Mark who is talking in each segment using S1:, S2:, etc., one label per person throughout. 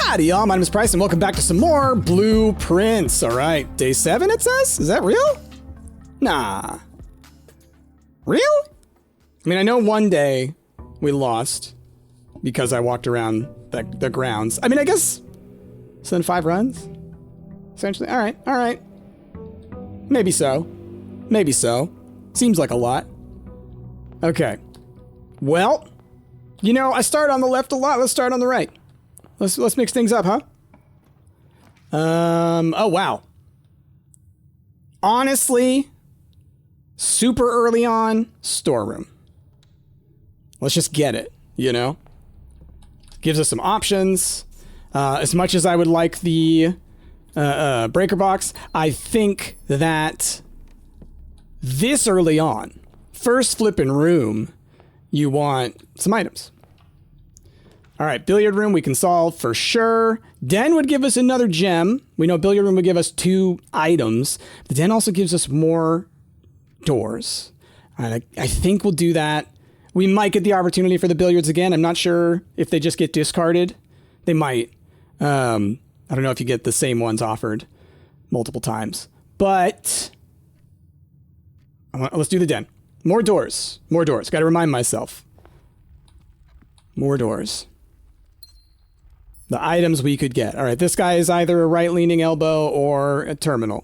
S1: Howdy, y'all. My name is Price, and welcome back to some more Blueprints. All right, day 7, it says? Is that real? Nah. Real? I mean, I know one day we lost because I walked around the grounds. I mean, I guess... So then 5 runs? Essentially. All right. Maybe so. Maybe so. Seems like a lot. Okay. Well, you know, I start on the left a lot. Let's start on the right. Let's mix things up, huh? Oh, wow. Honestly, super early on, storeroom. Let's just get it, you know? Gives us some options. As much as I would like the breaker box, I think that this early on, first flipping room, you want some items. All right, billiard room we can solve for sure. Den would give us another gem. We know billiard room would give us 2 items. The den also gives us more doors. I think we'll do that. We might get the opportunity for the billiards again. I'm not sure if they just get discarded. They might. I don't know if you get the same ones offered multiple times. But let's do the den. More doors. More doors. Got to remind myself. More doors. The items we could get. All right, this guy is either a right-leaning elbow or a terminal.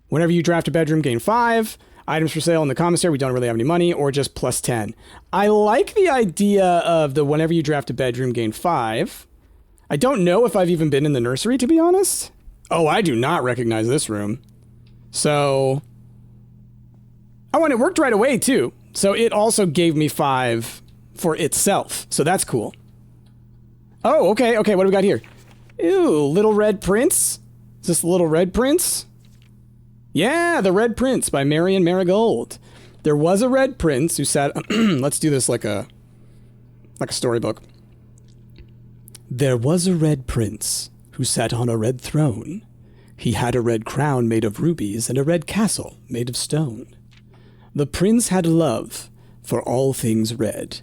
S1: Whenever you draft a bedroom, gain 5. Items for sale in the commissary, we don't really have any money, or just plus 10. I like the idea of the whenever you draft a bedroom, gain 5. I don't know if I've even been in the nursery, to be honest. Oh, I do not recognize this room. So... Oh, and it worked right away, too. So it also gave me 5 for itself. So that's cool. Oh, okay. What do we got here? Ew, Little Red Prince? Is this the Little Red Prince? Yeah, The Red Prince by Marion Marigold. There was a Red Prince who sat... Let's do this like a storybook. There was a Red Prince who sat on a red throne. He had a red crown made of rubies and a red castle made of stone. The prince had love for all things red.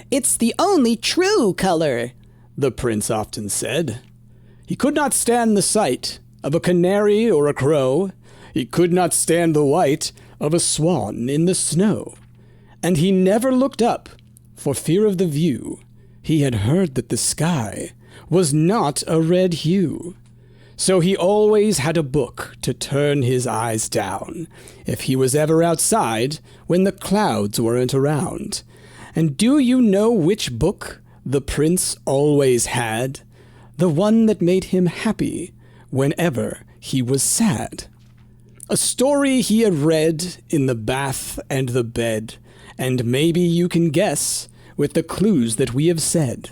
S1: It's the only true color, the prince often said. He could not stand the sight of a canary or a crow. He could not stand the white of a swan in the snow. And he never looked up for fear of the view. He had heard that the sky was not a red hue. So he always had a book to turn his eyes down if he was ever outside when the clouds weren't around. And do you know which book the prince always had? The one that made him happy whenever he was sad. A story he had read in the bath and the bed, and maybe you can guess with the clues that we have said.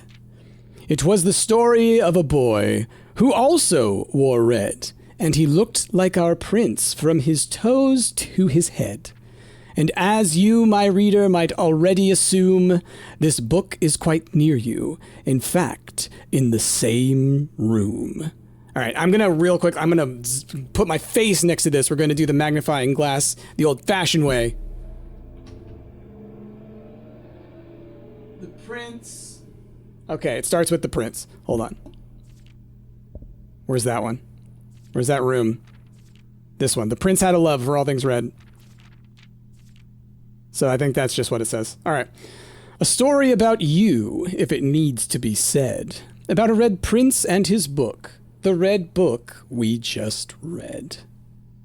S1: It was the story of a boy who also wore red, and he looked like our prince from his toes to his head. And as you, my reader, might already assume, this book is quite near you. In fact, in the same room. All right, I'm going to put my face next to this. We're going to do the magnifying glass the old-fashioned way. The prince. Okay, it starts with the prince. Hold on. Where's that one? Where's that room? This one. The prince had a love for all things red. So I think that's just what it says. All right. A story about you, if it needs to be said. About a red prince and his book. The red book we just read.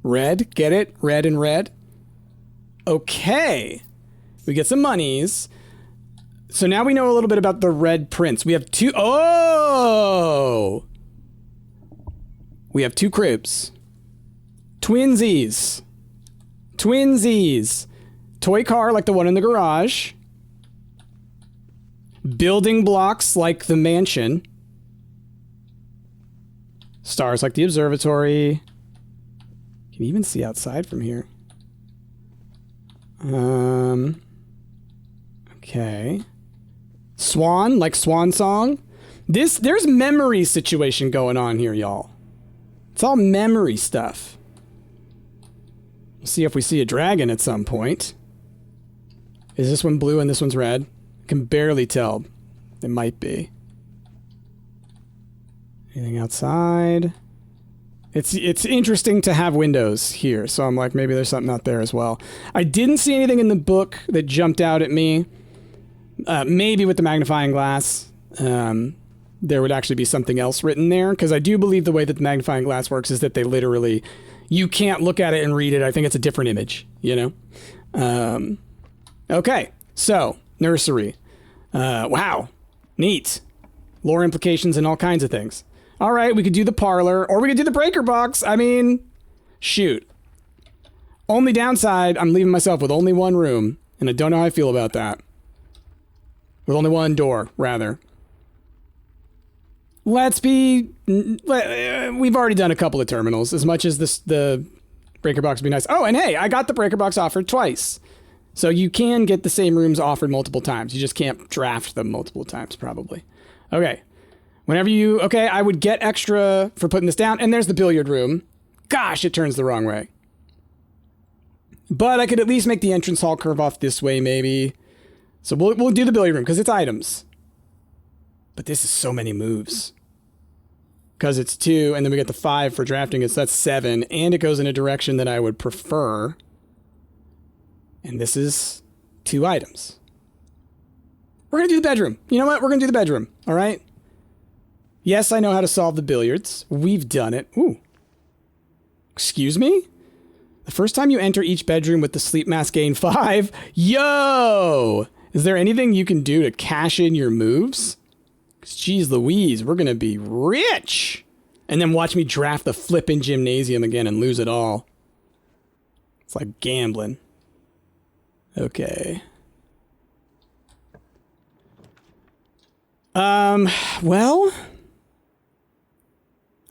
S1: Red? Get it? Red and red? Okay. We get some monies. So now we know a little bit about the Red Prince. We have 2... Oh! We have 2 cribs. Twinsies. Twinsies. Toy car like the one in the garage. Building blocks like the mansion. Stars like the observatory. Can you even see outside from here? Okay. Swan, like Swan Song. There's memory situation going on here, y'all. It's all memory stuff. We'll see if we see a dragon at some point. Is this one blue and this one's red? I can barely tell. It might be. Anything outside? It's interesting to have windows here, so I'm like, maybe there's something out there as well. I didn't see anything in the book that jumped out at me. Maybe with the magnifying glass, there would actually be something else written there, because I do believe the way that the magnifying glass works is that they literally, you can't look at it and read it. I think it's a different image, you know? Okay, so, nursery. Wow, neat. Lore implications and all kinds of things. All right, we could do the parlor, or we could do the breaker box. I mean, shoot. Only downside, I'm leaving myself with only one room, and I don't know how I feel about that. With only one door, rather. We've already done a couple of terminals, as much as the breaker box would be nice. Oh, and hey, I got the breaker box offered twice. So you can get the same rooms offered multiple times. You just can't draft them multiple times, probably. Okay. Okay, I would get extra for putting this down. And there's the billiard room. Gosh, it turns the wrong way. But I could at least make the entrance hall curve off this way, maybe. So we'll do the billiard room, because it's items. But this is so many moves. Because it's 2, and then we get the 5 for drafting it, so that's 7. And it goes in a direction that I would prefer. And this is 2 items. We're going to do the bedroom. You know what? We're going to do the bedroom, all right? Yes, I know how to solve the billiards. We've done it. Ooh. Excuse me? The first time you enter each bedroom with the sleep mask gain 5. Yo! Is there anything you can do to cash in your moves? Because geez Louise, we're going to be rich! And then watch me draft the flippin' gymnasium again and lose it all. It's like gambling. Okay. Well...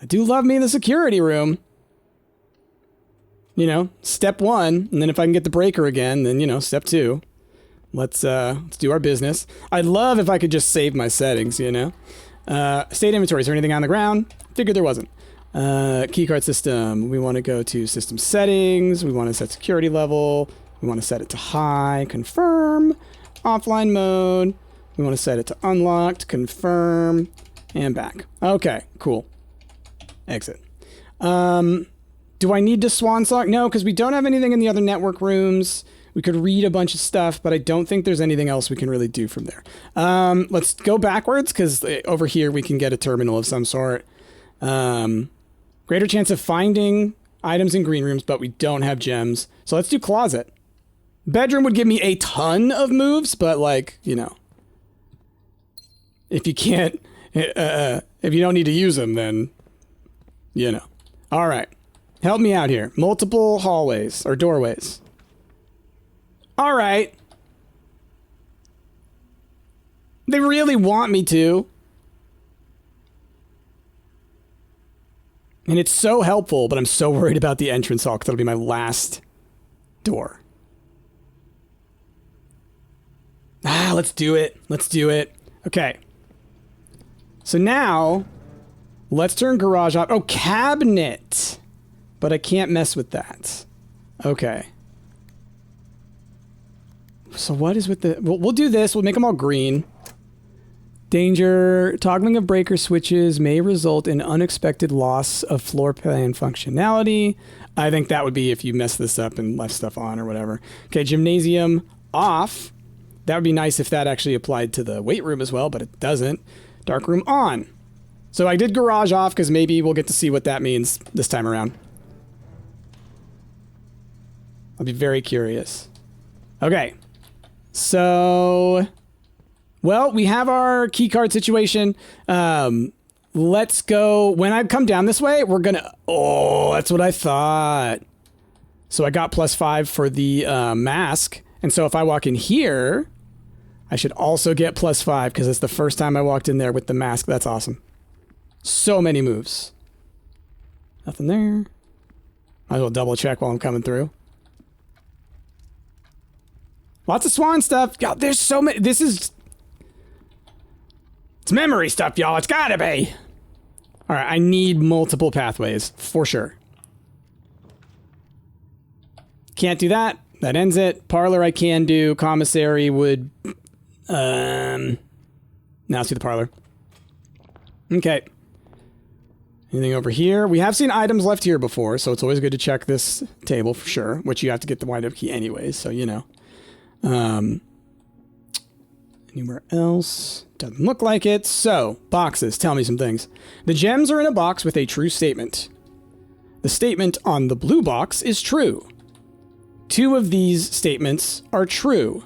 S1: I do love me in the security room. You know, step 1, and then if I can get the breaker again, then, you know, step 2. Let's do our business. I'd love if I could just save my settings, you know. State inventory, is there anything on the ground? Figured there wasn't. Keycard system, we want to go to system settings. We want to set security level. We want to set it to high, confirm. Offline mode. We want to set it to unlocked, confirm, and back. Okay, cool. Exit. Do I need to swan song? No, because we don't have anything in the other network rooms. We could read a bunch of stuff, but I don't think there's anything else we can really do from there. Let's go backwards, because over here we can get a terminal of some sort. Greater chance of finding items in green rooms, but we don't have gems. So let's do closet. Bedroom would give me a ton of moves, but like, you know, if you can't, if you don't need to use them, then... You know. All right. Help me out here. Multiple hallways or doorways. All right. They really want me to. And it's so helpful, but I'm so worried about the entrance hall because that'll be my last door. Let's do it. Let's do it. Okay. So now... Let's turn garage off. Oh, cabinet. But I can't mess with that. Okay. So what is with the... We'll do this. We'll make them all green. Danger. Toggling of breaker switches may result in unexpected loss of floor plan functionality. I think that would be if you mess this up and left stuff on or whatever. Okay, gymnasium off. That would be nice if that actually applied to the weight room as well, but it doesn't. Dark room on. So I did garage off because maybe we'll get to see what that means this time around. I'll be very curious. Okay. So, well, we have our keycard situation. Let's go. When I come down this way, we're going to... Oh, that's what I thought. So I got +5 for the mask. And so if I walk in here, I should also get +5 because it's the first time I walked in there with the mask. That's awesome. So many moves. Nothing there. Might as well double check while I'm coming through. Lots of swan stuff. God, there's so many. This is... It's memory stuff, y'all. It's gotta be. All right, I need multiple pathways for sure. Can't do that. That ends it. Parlor I can do. Commissary would... Now let's do the parlor. Okay. Anything over here? We have seen items left here before, so it's always good to check this table for sure, which you have to get the wind-up key anyways, so you know. Anywhere else? Doesn't look like it. So, boxes. Tell me some things. The gems are in a box with a true statement. The statement on the blue box is true. 2 of these statements are true.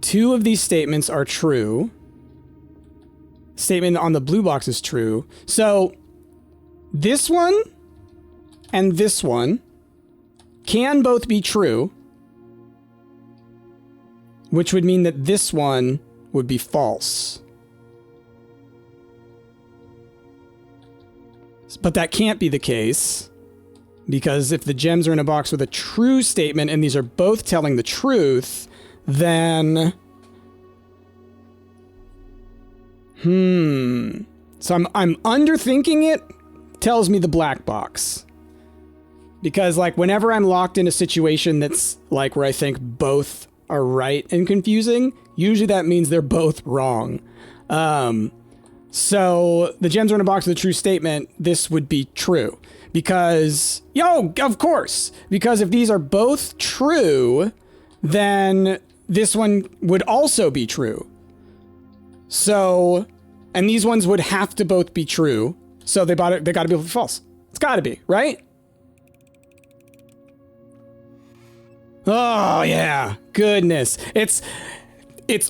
S1: Two of these statements are true. Statement on the blue box is true. So, this one and this one can both be true, which would mean that this one would be false. But that can't be the case, because if the gems are in a box with a true statement and these are both telling the truth, then... So I'm underthinking it, tells me the black box. Because, like, whenever I'm locked in a situation that's, like, where I think both are right and confusing, usually that means they're both wrong. So the gems are in a box with a true statement. This would be true. Because, of course. Because if these are both true, then this one would also be true. So, and these ones would have to both be true. So they got to be false. It's got to be, right? Oh, yeah. Goodness. It's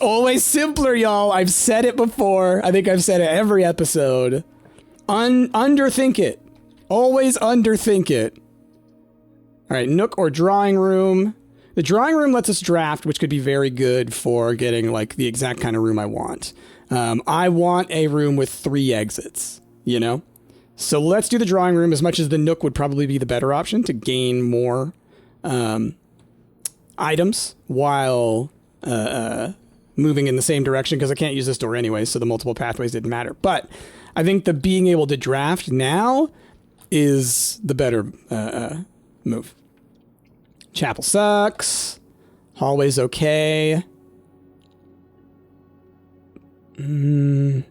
S1: always simpler, y'all. I've said it before. I think I've said it every episode. Underthink it. Always underthink it. All right, nook or drawing room. The drawing room lets us draft, which could be very good for getting, like, the exact kind of room I want. I want a room with 3 exits, you know? So let's do the drawing room, as much as the nook would probably be the better option to gain more items while moving in the same direction, because I can't use this door anyway, so the multiple pathways didn't matter. But I think the being able to draft now is the better move. Chapel sucks. Hallway's okay. We'll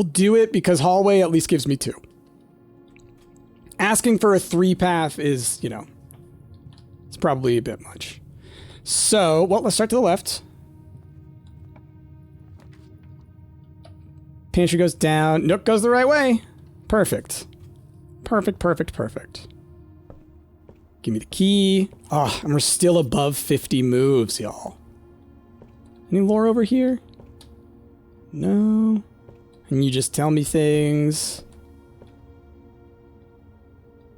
S1: do it because hallway at least gives me 2. Asking for a 3 path is, you know, it's probably a bit much. So, well, let's start to the left. Pantry goes down. Nook goes the right way. Perfect. Perfect, perfect, perfect. Give me the key. Oh, and we're still above 50 moves, y'all. Any lore over here? No. And you just tell me things.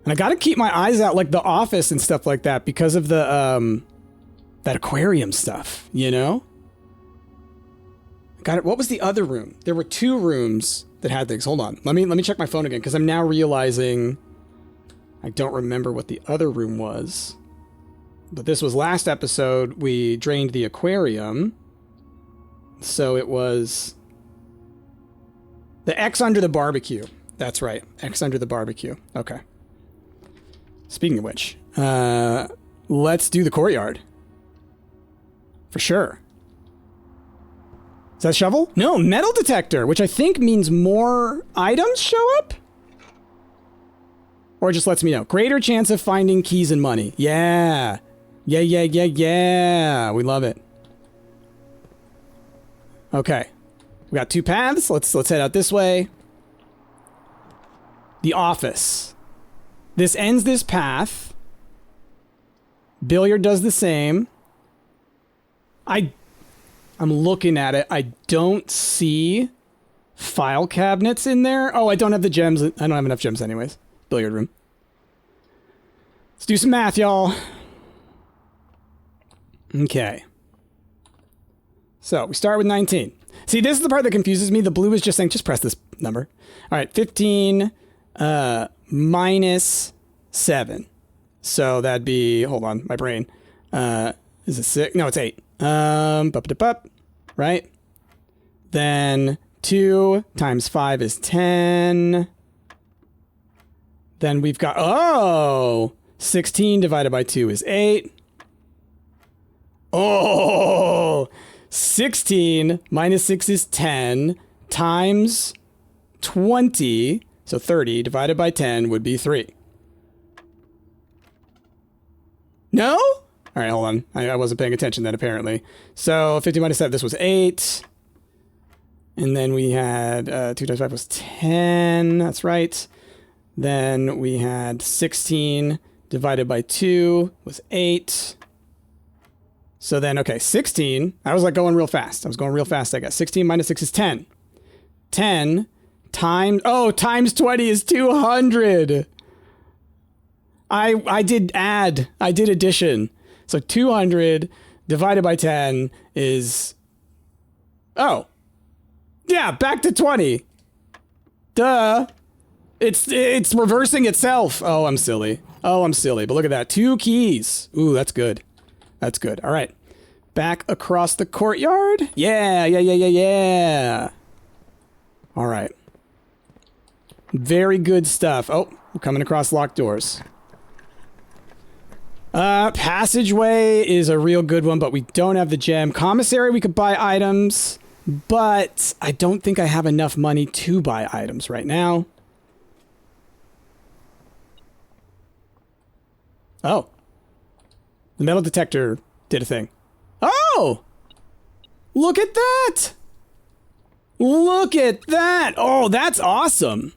S1: And I gotta keep my eyes out, like the office and stuff like that, because of the, that aquarium stuff, you know? Got it. What was the other room? There were 2 rooms that had things. Hold on. Let me check my phone again, because I'm now realizing I don't remember what the other room was. But this was last episode. We drained the aquarium. So it was the X under the barbecue. That's right. X under the barbecue. Okay. Speaking of which, let's do the courtyard. For sure. Is that a shovel? No, metal detector, which I think means more items show up? Or just lets me know. Greater chance of finding keys and money. Yeah. Yeah. We love it. Okay. We got 2 paths. Let's head out this way. The office. This ends this path. Billiard does the same. I'm looking at it. I don't see file cabinets in there. Oh, I don't have the gems. I don't have enough gems anyways. Billiard room. Let's do some math, y'all. Okay. So, we start with 19. See, this is the part that confuses me. The blue is just saying, just press this number. All right, 15 minus 7. So, that'd be, hold on, my brain. Is it 6? No, it's 8. Right? Then 2 times 5 is 10. Then we've got, 16 divided by 2 is 8. Oh, 16 minus 6 is 10 times 20. So 30 divided by 10 would be 3. No? All right, hold on. I wasn't paying attention then, apparently. So 50 minus 7, this was 8. And then we had 2 times 5 was 10. That's right. Then we had 16 divided by 2 was 8. So then, okay, 16. I was like going real fast. I was going real fast, I guess. 16 minus 6 is 10. 10 times, times 20 is 200. I did add. I did addition. So 200 divided by 10 is, yeah, back to 20. Duh. It's reversing itself. Oh, I'm silly. But look at that. 2 keys. Ooh, that's good. That's good. All right. Back across the courtyard. Yeah. All right. Very good stuff. Oh, we're coming across locked doors. Passageway is a real good one, but we don't have the gem. Commissary, we could buy items, but I don't think I have enough money to buy items right now. Oh. The metal detector did a thing. Oh! Look at that! Look at that! Oh, that's awesome!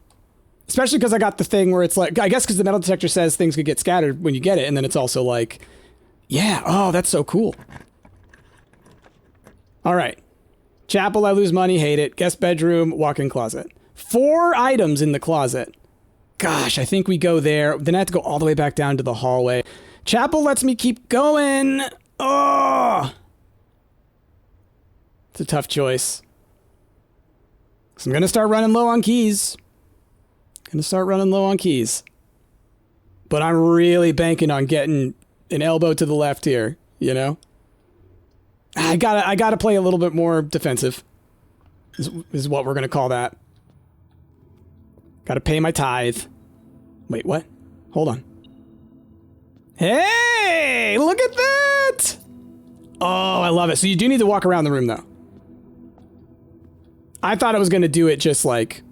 S1: Especially because I got the thing where it's like, I guess because the metal detector says things could get scattered when you get it, and then it's also like, yeah, oh, that's so cool. All right. Chapel, I lose money, hate it. Guest bedroom, walk-in closet. 4 items in the closet. Gosh, I think we go there. Then I have to go all the way back down to the hallway. Chapel lets me keep going. Oh! It's a tough choice. So I'm going to start running low on keys. But I'm really banking on getting an elbow to the left here, you know? I gotta play a little bit more defensive. Is what we're going to call that. Gotta pay my tithe. Wait, what? Hold on. Hey! Look at that! Oh, I love it. So you do need to walk around the room, though. I thought I was going to do it just like,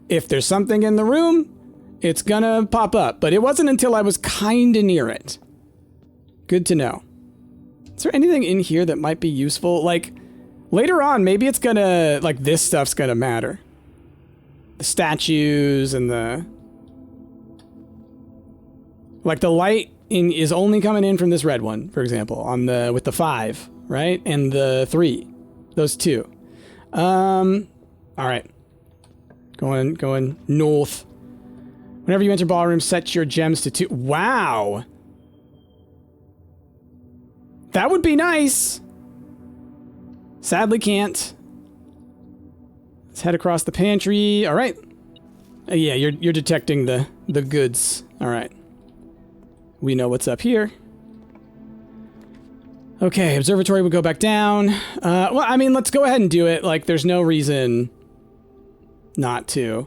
S1: if there's something in the room, it's gonna pop up. But it wasn't until I was kinda near it. Good to know. Is there anything in here that might be useful? Like, later on, maybe it's gonna, like, this stuff's gonna matter. The statues and the... Like, the light is only coming in from this red one, for example, on the with the 5, right? And the 3. Those 2. Alright. Going north. Whenever you enter ballroom, set your gems to 2. Wow! That would be nice. Sadly can't. Let's head across the pantry. All right. Yeah, you're detecting the goods. All right. We know what's up here. Okay, observatory would go back down. Well, I mean, let's go ahead and do it. Like, there's no reason not to.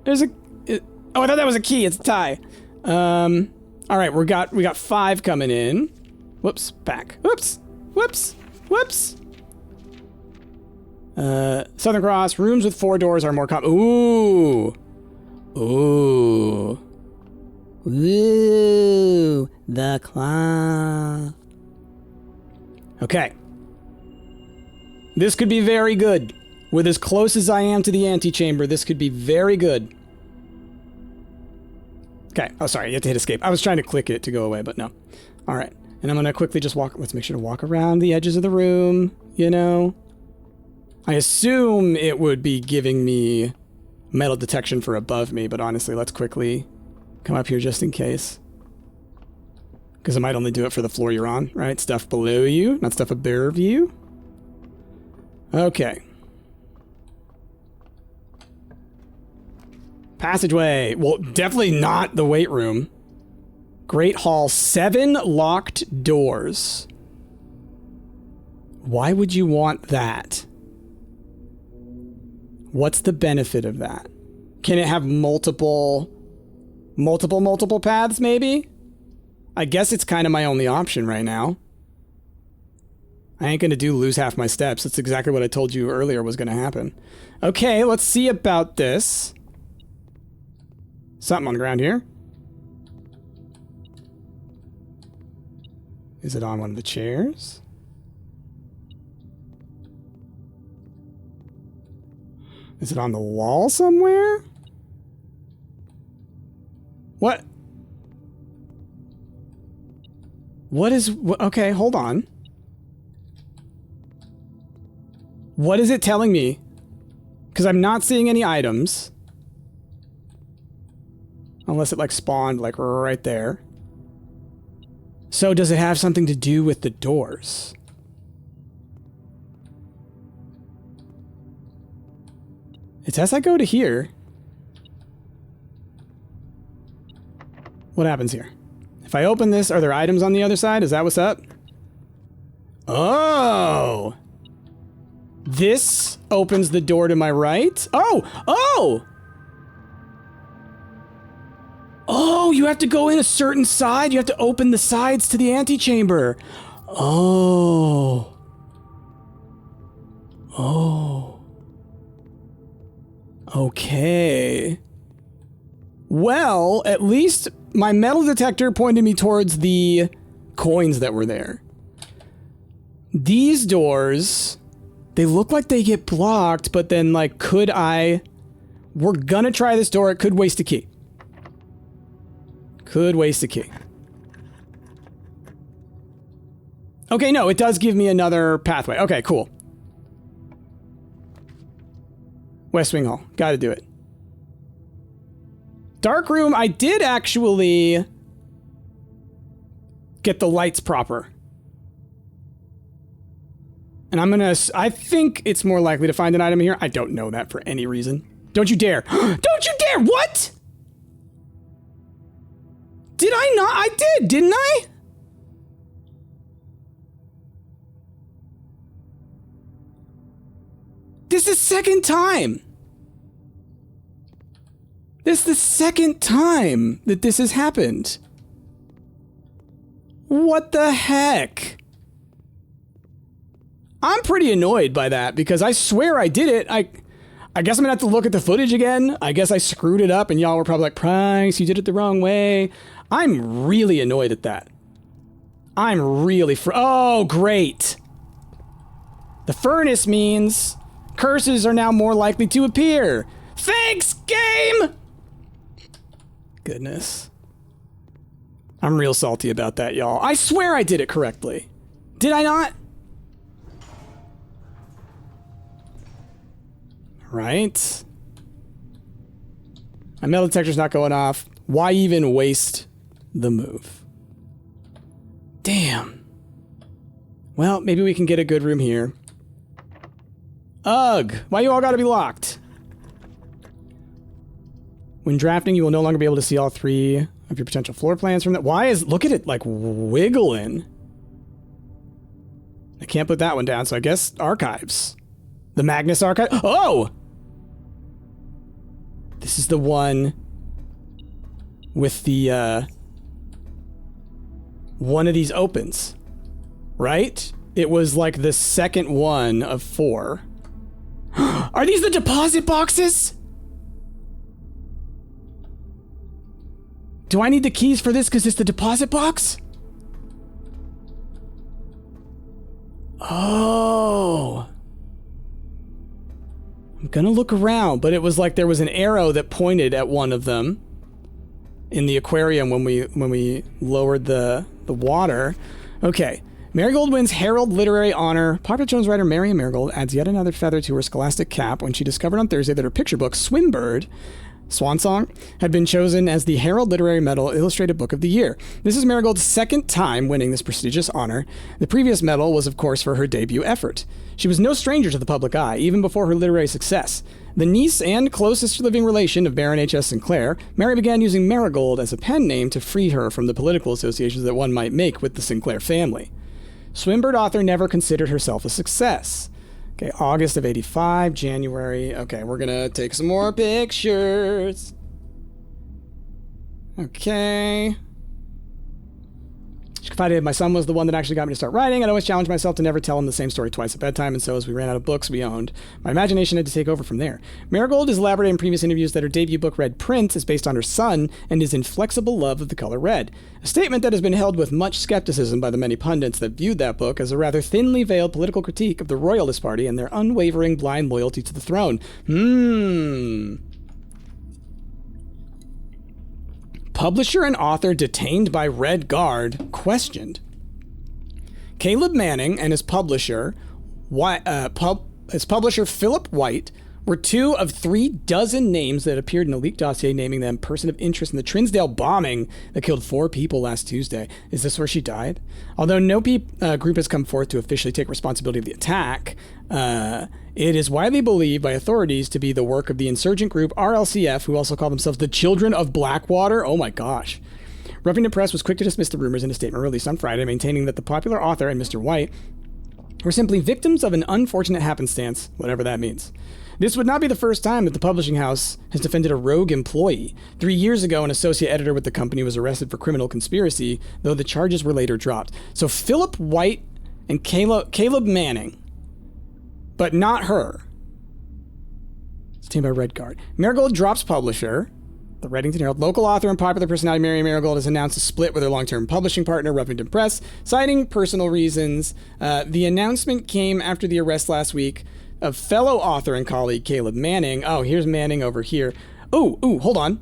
S1: There's a... Oh, I thought that was a key. It's a tie. All right, we got 5 coming in. Whoops, back. Whoops. Southern Cross. Rooms with 4 doors are more common. Ooh. The clock. Okay. This could be very good. With as close as I am to the antechamber, this could be very good. Okay. Oh, sorry. You have to hit escape. I was trying to click it to go away, but no. All right. And I'm going to quickly just walk. Let's make sure to walk around the edges of the room, you know. I assume it would be giving me metal detection for above me, but honestly, let's quickly come up here just in case. Because it might only do it for the floor you're on, right? Stuff below you, not stuff above you. Okay. Passageway. Well, definitely not the weight room. Great Hall. 7 locked doors. Why would you want that? What's the benefit of that? Can it have multiple paths, maybe? I guess it's kind of my only option right now. I ain't gonna lose half my steps. That's exactly what I told you earlier was gonna happen. Okay, let's see about this. Something on the ground here. Is it on one of the chairs? Is it on the wall somewhere? What? What is... Okay, hold on. What is it telling me? Because I'm not seeing any items. Unless it, like, spawned, like, right there. So, does it have something to do with the doors? It's as I go to here. What happens here? If I open this, are there items on the other side? Is that what's up? Oh! This opens the door to my right. Oh! Oh! Oh, you have to go in a certain side. You have to open the sides to the antechamber. Oh. Oh. Okay. Well, at least my metal detector pointed me towards the coins that were there. These doors, they look like they get blocked, but then, like, could I... We're gonna try this door. It could waste a key. Could waste a key. Okay, no, it does give me another pathway. Okay, cool. West Wing Hall. Gotta do it. Dark room, I did actually get the lights proper. And I'm gonna... I think it's more likely to find an item here. I don't know that for any reason. Don't you dare. Don't you dare! What? Did I not? I did, didn't I? This is the second time. This is the second time that this has happened. What the heck? I'm pretty annoyed by that because I swear I did it. I guess I'm gonna have to look at the footage again. I guess I screwed it up and y'all were probably like, Price, you did it the wrong way. I'm really annoyed at that. I'm really oh, great. The furnace means curses are now more likely to appear. Thanks, game! Goodness. I'm real salty about that, y'all. I swear I did it correctly. Did I not? Right. My metal detector's not going off. Why even waste the move? Damn. Well, maybe we can get a good room here. Ugh. Why you all gotta be locked? When drafting, you will no longer be able to see all three of your potential floor plans from that. Why is... Look at it, like, wiggling. I can't put that one down, so I guess archives. The Magnus archive. Oh! This is the one with the, one of these opens, right? It was like the second one of 4. Are these the deposit boxes? Do I need the keys for this because it's the deposit box? Oh. I'm gonna look around, but it was like there was an arrow that pointed at one of them in the aquarium when we lowered the water. Okay. Marigold wins Herald Literary Honor. Popular children's writer Marian Marigold adds yet another feather to her scholastic cap when she discovered on Thursday that her picture book, Swimbird, Swan Song, had been chosen as the Herald Literary Medal Illustrated Book of the Year. This is Marigold's second time winning this prestigious honor. The previous medal was, of course, for her debut effort. She was no stranger to the public eye, even before her literary success. The niece and closest living relation of Baron H.S. Sinclair, Mary began using Marigold as a pen name to free her from the political associations that one might make with the Sinclair family. Swimbird author never considered herself a success. Okay, August of 85, January. Okay, we're gonna take some more pictures. Okay. She's confided my son was the one that actually got me to start writing. I'd always challenged myself to never tell him the same story twice at bedtime, and so as we ran out of books we owned, my imagination had to take over from there. Marigold has elaborated in previous interviews that her debut book, Red Prince, is based on her son and his inflexible love of the color red, a statement that has been held with much skepticism by the many pundits that viewed that book as a rather thinly veiled political critique of the Royalist Party and their unwavering blind loyalty to the throne. Publisher and author detained by Red Guard questioned. Caleb Manning and his publisher, Philip White, were 2 of 3 dozen names that appeared in a leaked dossier naming them person of interest in the Trinsdale bombing that killed 4 people last Tuesday. Is this where she died? Although no group has come forth to officially take responsibility of the attack, it is widely believed by authorities to be the work of the insurgent group RLCF, who also call themselves the Children of Blackwater. Oh my gosh. Ruffian Press was quick to dismiss the rumors in a statement released on Friday, maintaining that the popular author and Mr. White were simply victims of an unfortunate happenstance, whatever that means. This would not be the first time that the publishing house has defended a rogue employee. 3 years ago, an associate editor with the company was arrested for criminal conspiracy, though the charges were later dropped. So Philip White and Caleb Manning, but not her. It's teamed by Red Guard. Marigold drops publisher. The Reddington Herald, local author and popular personality Mary Marigold has announced a split with her long-term publishing partner, Ruffian Press, citing personal reasons. The announcement came after the arrest last week of fellow author and colleague Caleb Manning. Oh, here's Manning over here. Ooh, hold on.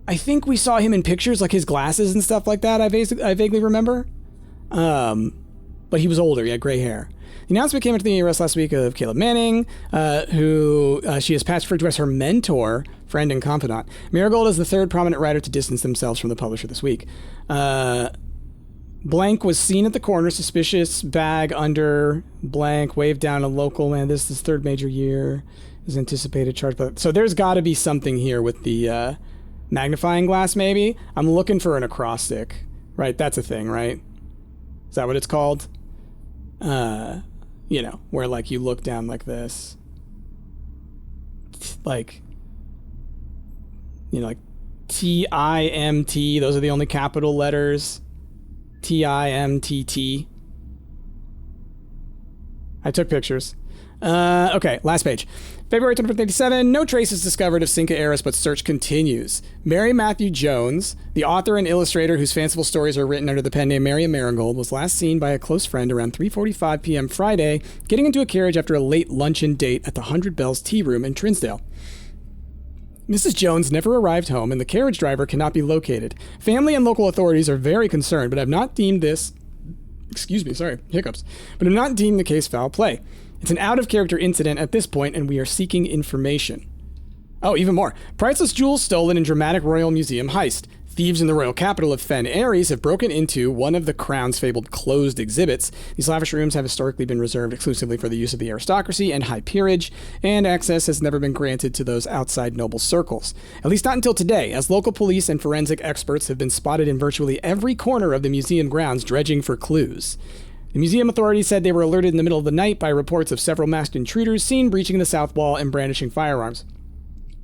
S1: I think we saw him in pictures, like his glasses and stuff like that, I vaguely remember. But he was older, he had gray hair. The announcement came after the arrest last week of Caleb Manning, who she has passed referred to as her mentor, friend, and confidant. Marigold is the 3rd prominent writer to distance themselves from the publisher this week. Blank was seen at the corner, suspicious bag under blank, waved down a local man. This is 3rd major year, is anticipated charge. So there's got to be something here with the magnifying glass, maybe. I'm looking for an acrostic, right? That's a thing, right? Is that what it's called? You know, where like you look down like this, like, you know, like TIMT. Those are the only capital letters. TIMTT. I took pictures. Okay, last page. February 1987, no traces discovered of Cinca Eris, but search continues. Mary Matthew Jones, the author and illustrator whose fanciful stories are written under the pen name Mary Marigold, was last seen by a close friend around 3:45 p.m. Friday, getting into a carriage after a late luncheon date at the 100 Bells Tea Room in Trinsdale. Mrs. Jones never arrived home, and the carriage driver cannot be located. Family and local authorities are very concerned, but have not deemed this... but have not deemed the case foul play. It's an out-of-character incident at this point, and we are seeking information. Oh, even more. Priceless jewels stolen in dramatic Royal Museum heist. Thieves in the royal capital of Fen Ares have broken into one of the Crown's fabled closed exhibits. These lavish rooms have historically been reserved exclusively for the use of the aristocracy and high peerage, and access has never been granted to those outside noble circles. At least not until today, as local police and forensic experts have been spotted in virtually every corner of the museum grounds dredging for clues. The museum authorities said they were alerted in the middle of the night by reports of several masked intruders seen breaching the south wall and brandishing firearms.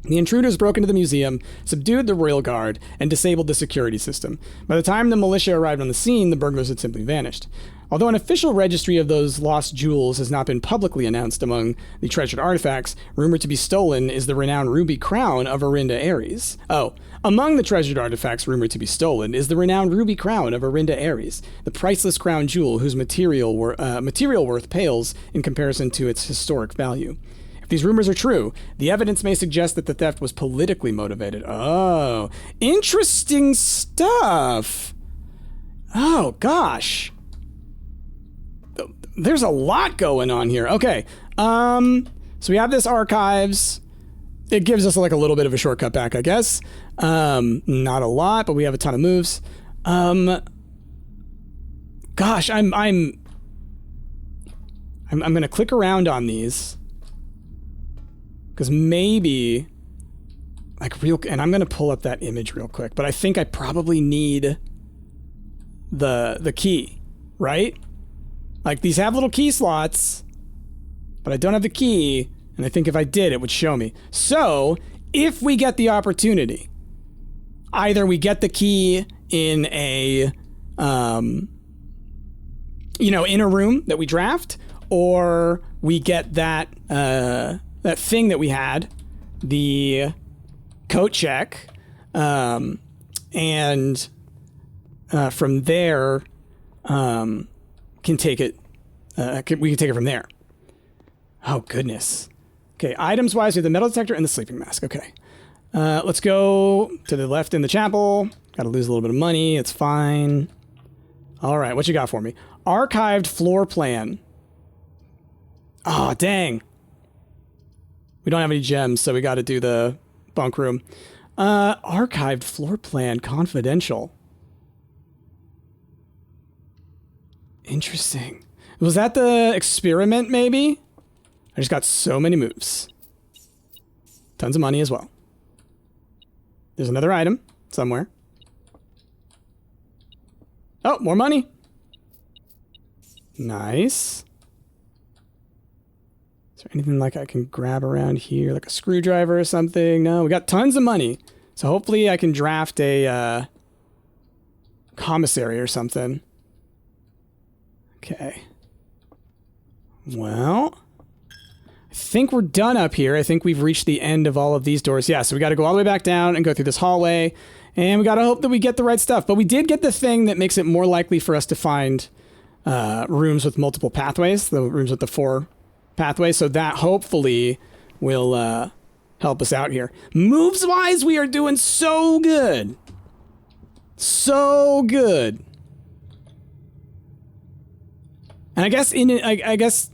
S1: The intruders broke into the museum, subdued the royal guard, and disabled the security system. By the time the militia arrived on the scene, the burglars had simply vanished. Although an official registry of those lost jewels has not been publicly announced, among the treasured artifacts rumored to be stolen is the renowned ruby crown of Orinda Ares. Among the treasured artifacts rumored to be stolen is the renowned ruby crown of Orinda Ares, the priceless crown jewel whose material worth pales in comparison to its historic value. If these rumors are true, the evidence may suggest that the theft was politically motivated. Oh, interesting stuff. Oh, gosh. There's a lot going on here. Okay, so we have this archives. It gives us like a little bit of a shortcut back, I guess. Not a lot, but we have a ton of moves. Gosh, I'm gonna click around on these because maybe and I'm gonna pull up that image real quick. But I think I probably need the key, right? Like these have little key slots, but I don't have the key. And I think if I did, it would show me. So if we get the opportunity, either we get the key in a, you know, in a room that we draft, or we get that, that thing that we had, the coat check, and from there, can take it, we can take it from there. Oh, goodness. Okay, items-wise, we have the metal detector and the sleeping mask. Okay. Let's go to the left in the chapel. Got to lose a little bit of money. It's fine. All right, what you got for me? Archived floor plan. Oh, dang. We don't have any gems, so we got to do the bunk room. Archived floor plan, confidential. Interesting. Was that the experiment, maybe? I just got so many moves. Tons of money as well. There's another item somewhere. Oh, more money. Nice. Is there anything like I can grab around here, like a screwdriver or something? No, we got tons of money. So hopefully I can draft a commissary or something. Okay. Well, I think we're done up here. I think we've reached the end of all of these doors. Yeah, so we got to go all the way back down and go through this hallway. And we got to hope that we get the right stuff. But we did get the thing that makes it more likely for us to find rooms with multiple pathways, the rooms with the 4 pathways. So that hopefully will help us out here. Moves-wise, we are doing so good. So good. And I guess I guess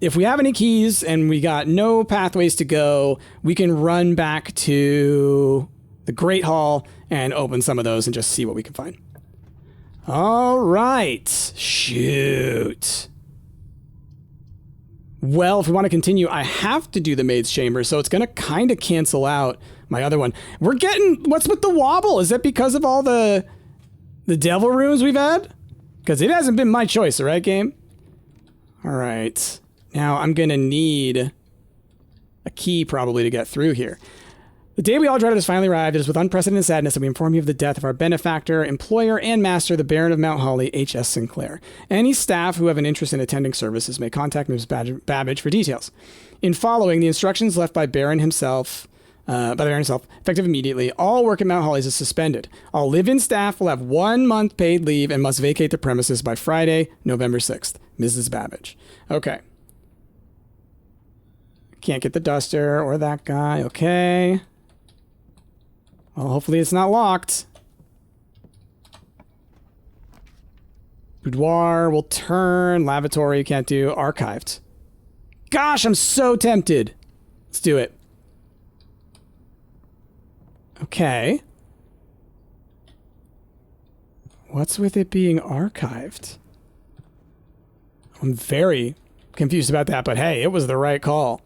S1: if we have any keys and we got no pathways to go, we can run back to the Great Hall and open some of those and just see what we can find. All right. Shoot. Well, if we want to continue, I have to do the Maid's Chamber, so it's going to kind of cancel out my other one. We're getting... What's with the wobble? Is that because of all the devil rooms we've had? Because it hasn't been my choice, all right, game? All right. Now, I'm going to need a key probably to get through here. The day we all dreaded has finally arrived. It is with unprecedented sadness that we inform you of the death of our benefactor, employer, and master, the Baron of Mount Holly, H.S. Sinclair. Any staff who have an interest in attending services may contact Ms. Babbage for details. In following, the instructions left by Baron himself, effective immediately, all work at Mount Holly's is suspended. All live-in staff will have 1 month paid leave and must vacate the premises by Friday, November 6th. Mrs. Babbage. Okay. Can't get the duster or that guy. Okay. Well, hopefully it's not locked. Boudoir will turn. Lavatory can't do. Archived. Gosh, I'm so tempted. Let's do it. Okay. What's with it being archived? I'm very confused about that, but hey, it was the right call.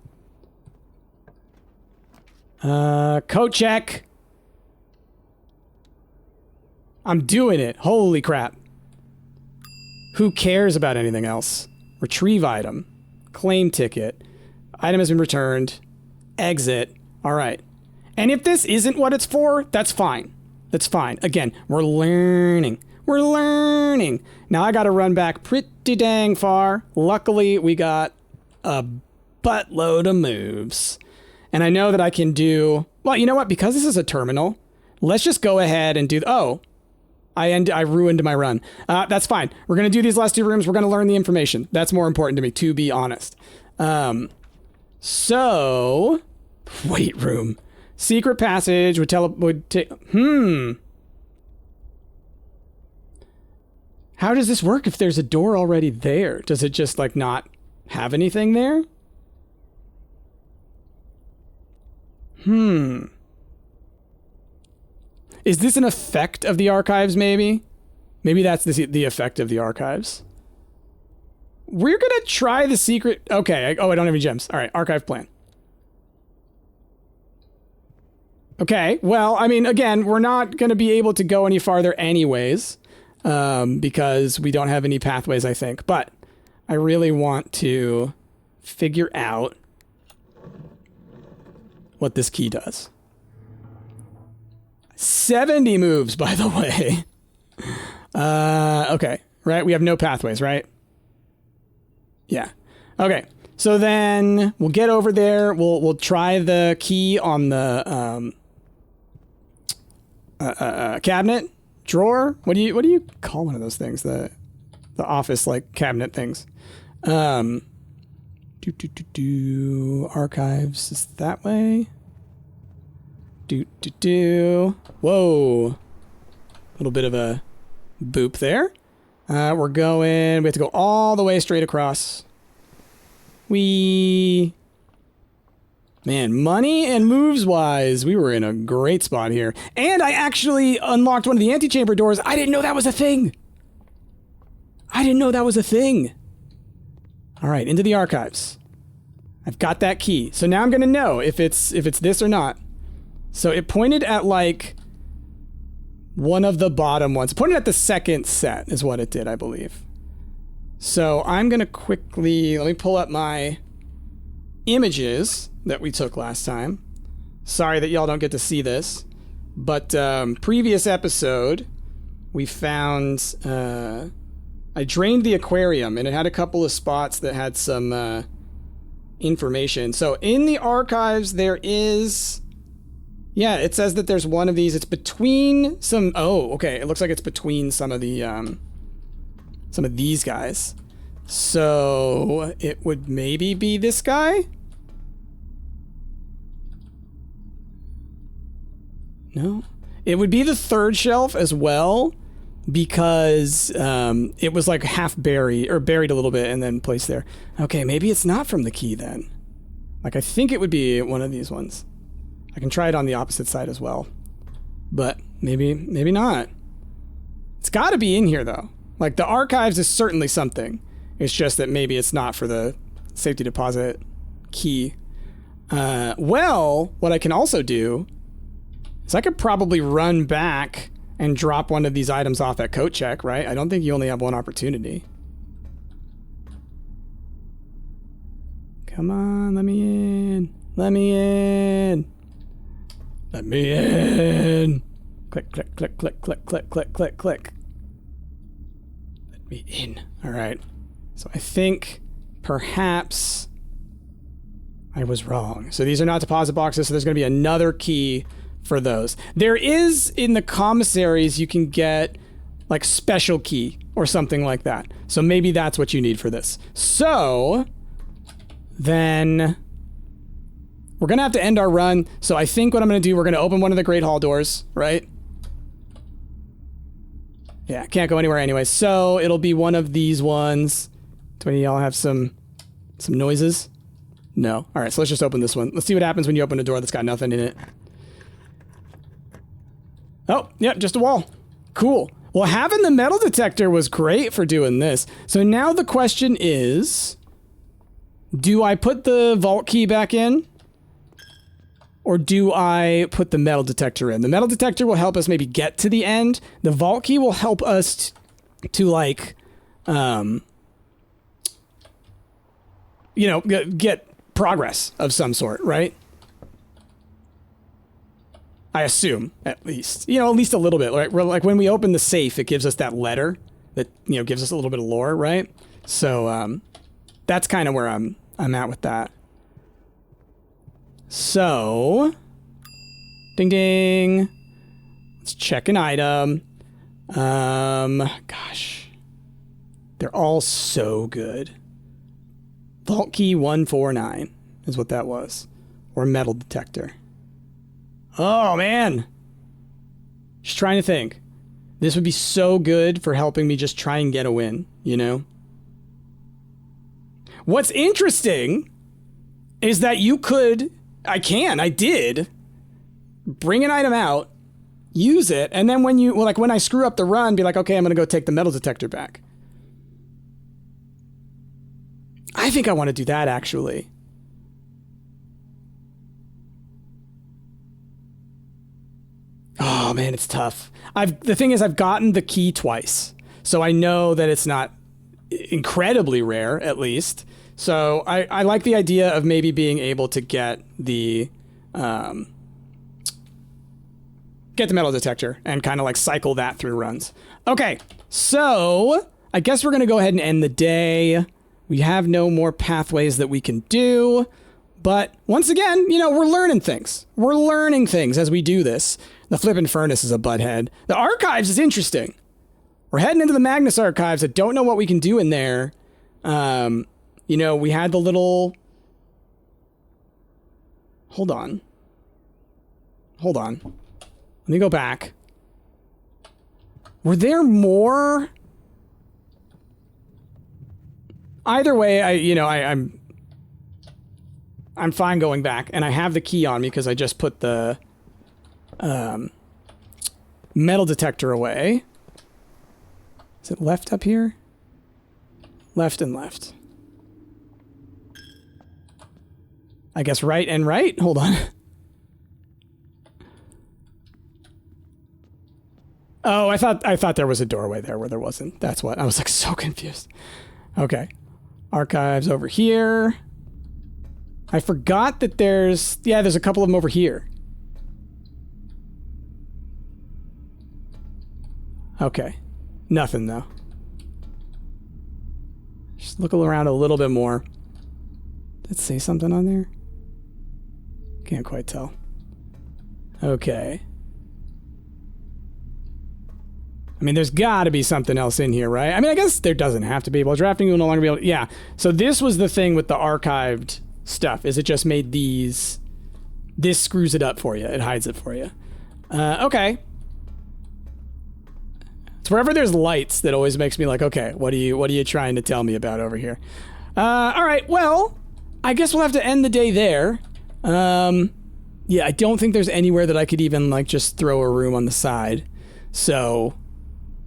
S1: Coat check. I'm doing it. Holy crap. Who cares about anything else? Retrieve item. Claim ticket. Item has been returned. Exit. All right. And if this isn't what it's for, that's fine. That's fine. Again, we're learning. We're learning. Now I got to run back pretty dang far. Luckily, we got a buttload of moves. And I know that I can do... Well, you know what? Because this is a terminal, let's just go ahead and do... Oh, I ruined my run. That's fine. We're going to do these last 2 rooms. We're going to learn the information. That's more important to me, to be honest. So... Wait room. Secret passage would take... How does this work if there's a door already there? Does it just, like, not have anything there? Is this an effect of the archives, maybe? Maybe that's the effect of the archives. We're gonna try the secret... Okay, I don't have any gems. All right, archive plan. Okay, well, I mean, again, we're not gonna be able to go any farther anyways, because we don't have any pathways, I think. But I really want to figure out what this key does. 70 moves, by the way. Okay, right? We have no pathways, right? Yeah. Okay. So then we'll get over there. We'll try the key on the cabinet drawer. What do you call one of those things? The office like cabinet things. Archives is that way. Whoa. A little bit of a boop there. We have to go all the way straight across. Man, money and moves wise, we were in a great spot here. And I actually unlocked one of the antechamber doors. I didn't know that was a thing. All right, into the archives. I've got that key. So now I'm going to know if it's this or not. So it pointed at like one of the bottom ones. It pointed at the second set is what it did, I believe. So I'm going to let me pull up my images that we took last time. Sorry that y'all don't get to see this. But previous episode, we found... I drained the aquarium, and it had a couple of spots that had some information. So in the archives, there is... Yeah, it says that there's one of these. It's between some... Oh, okay. It looks like it's between some of the... some of these guys. So it would maybe be this guy? No? It would be the third shelf as well, because it was like half buried, or buried a little bit and then placed there. Okay, maybe it's not from the key then. Like, I think it would be one of these ones. I can try it on the opposite side as well. But maybe not. It's got to be in here, though. Like, the archives is certainly something. It's just that maybe it's not for the safety deposit key. Well, what I can also do is I could probably run back and drop one of these items off at coat check, right? I don't think you only have one opportunity. Come on, let me in. Let me in. Let me in. Click, click, click, click, click, click, click, click, click. Let me in. All right. So I think perhaps I was wrong. So these are not deposit boxes, so there's going to be another key for those. There is, in the commissaries, you can get like special key or something like that. So maybe that's what you need for this. So then we're going to have to end our run. So I think what I'm going to do, we're going to open one of the Great Hall doors, right? Yeah, can't go anywhere anyway. So it'll be one of these ones. Do any of y'all have some noises? No. All right, so let's just open this one. Let's see what happens when you open a door that's got nothing in it. Oh, yep, just a wall. Cool. Well, having the metal detector was great for doing this. So now the question is, do I put the vault key back in? Or do I put the metal detector in? The metal detector will help us maybe get to the end. The vault key will help us to like, you know, get progress of some sort, right? I assume, at least. You know, at least a little bit, right? Like when we open the safe, it gives us that letter that, you know, gives us a little bit of lore, right? So, that's kind of where I'm at with that. So, ding ding. Let's check an item. Gosh. They're all so good. Vault key 149 is what that was. Or metal detector. Oh, man. Just trying to think. This would be so good for helping me just try and get a win, you know? What's interesting is that you could... I did bring an item out, use it, and then when I screw up the run, be like, okay, I'm going to go take the metal detector back. I think I want to do that, actually. Oh, man, it's tough. The thing is, I've gotten the key twice, so I know that it's not incredibly rare, at least. So I like the idea of maybe being able to get the get the metal detector and kind of like cycle that through runs. Okay, so I guess we're going to go ahead and end the day. We have no more pathways that we can do. But once again, you know, we're learning things. We're learning things as we do this. The flippin' furnace is a butthead. The archives is interesting. We're heading into the Magnus archives. I don't know what we can do in there. You know, we had the little... Hold on. Let me go back. Were there more? Either way, I'm fine going back, and I have the key on me because I just put the metal detector away. Is it left up here? Left and left. I guess right and right? Hold on. Oh, I thought there was a doorway there where there wasn't. That's what. I was like so confused. Okay. Archives over here. I forgot that there's a couple of them over here. Okay. Nothing though. Just look around a little bit more. Did it say something on there? Can't quite tell. Okay. I mean, there's got to be something else in here, right? I mean, I guess there doesn't have to be. Well, drafting will no longer be able to... Yeah. So this was the thing with the archived stuff, is it just made these... This screws it up for you. It hides it for you. Okay. It's wherever there's lights that always makes me like, okay, what are you trying to tell me about over here? All right, well, I guess we'll have to end the day there. Yeah, I don't think there's anywhere that I could even, like, just throw a room on the side. So...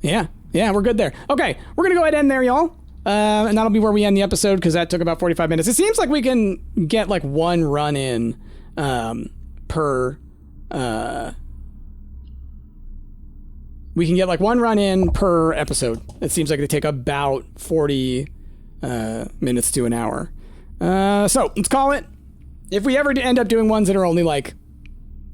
S1: Yeah, we're good there. Okay, we're going to go ahead and end there, y'all. And that'll be where we end the episode, because that took about 45 minutes. It seems like we can get, like, one run in per... we can get, like, one run in per episode. It seems like they take about 40 minutes to an hour. So, let's call it. If we ever end up doing ones that are only, like,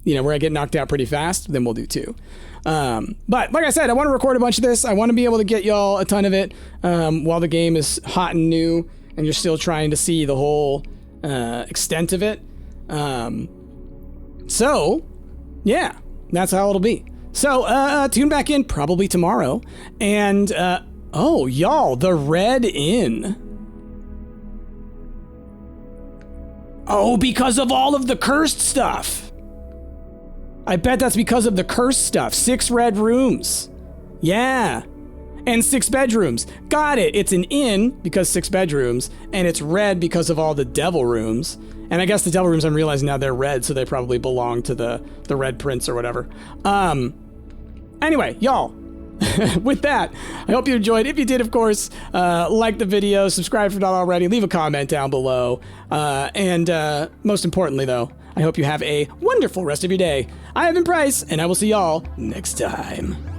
S1: you know, where I get knocked out pretty fast, then we'll do two. But like I said, I want to record a bunch of this. I want to be able to get y'all a ton of it while the game is hot and new and you're still trying to see the whole extent of it. So, yeah, that's how it'll be. So, tune back in probably tomorrow. And, oh, y'all, the Red Inn. Oh, because of all of the cursed stuff. I bet that's because of the cursed stuff. 6 red rooms. Yeah. And 6 bedrooms. Got it. It's an inn because 6 bedrooms. And it's red because of all the devil rooms. And I guess the devil rooms, I'm realizing now they're red, so they probably belong to the Red Prince or whatever. Anyway, y'all. With that, I hope you enjoyed. If you did, of course, like the video, subscribe if you're not already, leave a comment down below. And most importantly, though, I hope you have a wonderful rest of your day. I have been Bryce, and I will see y'all next time.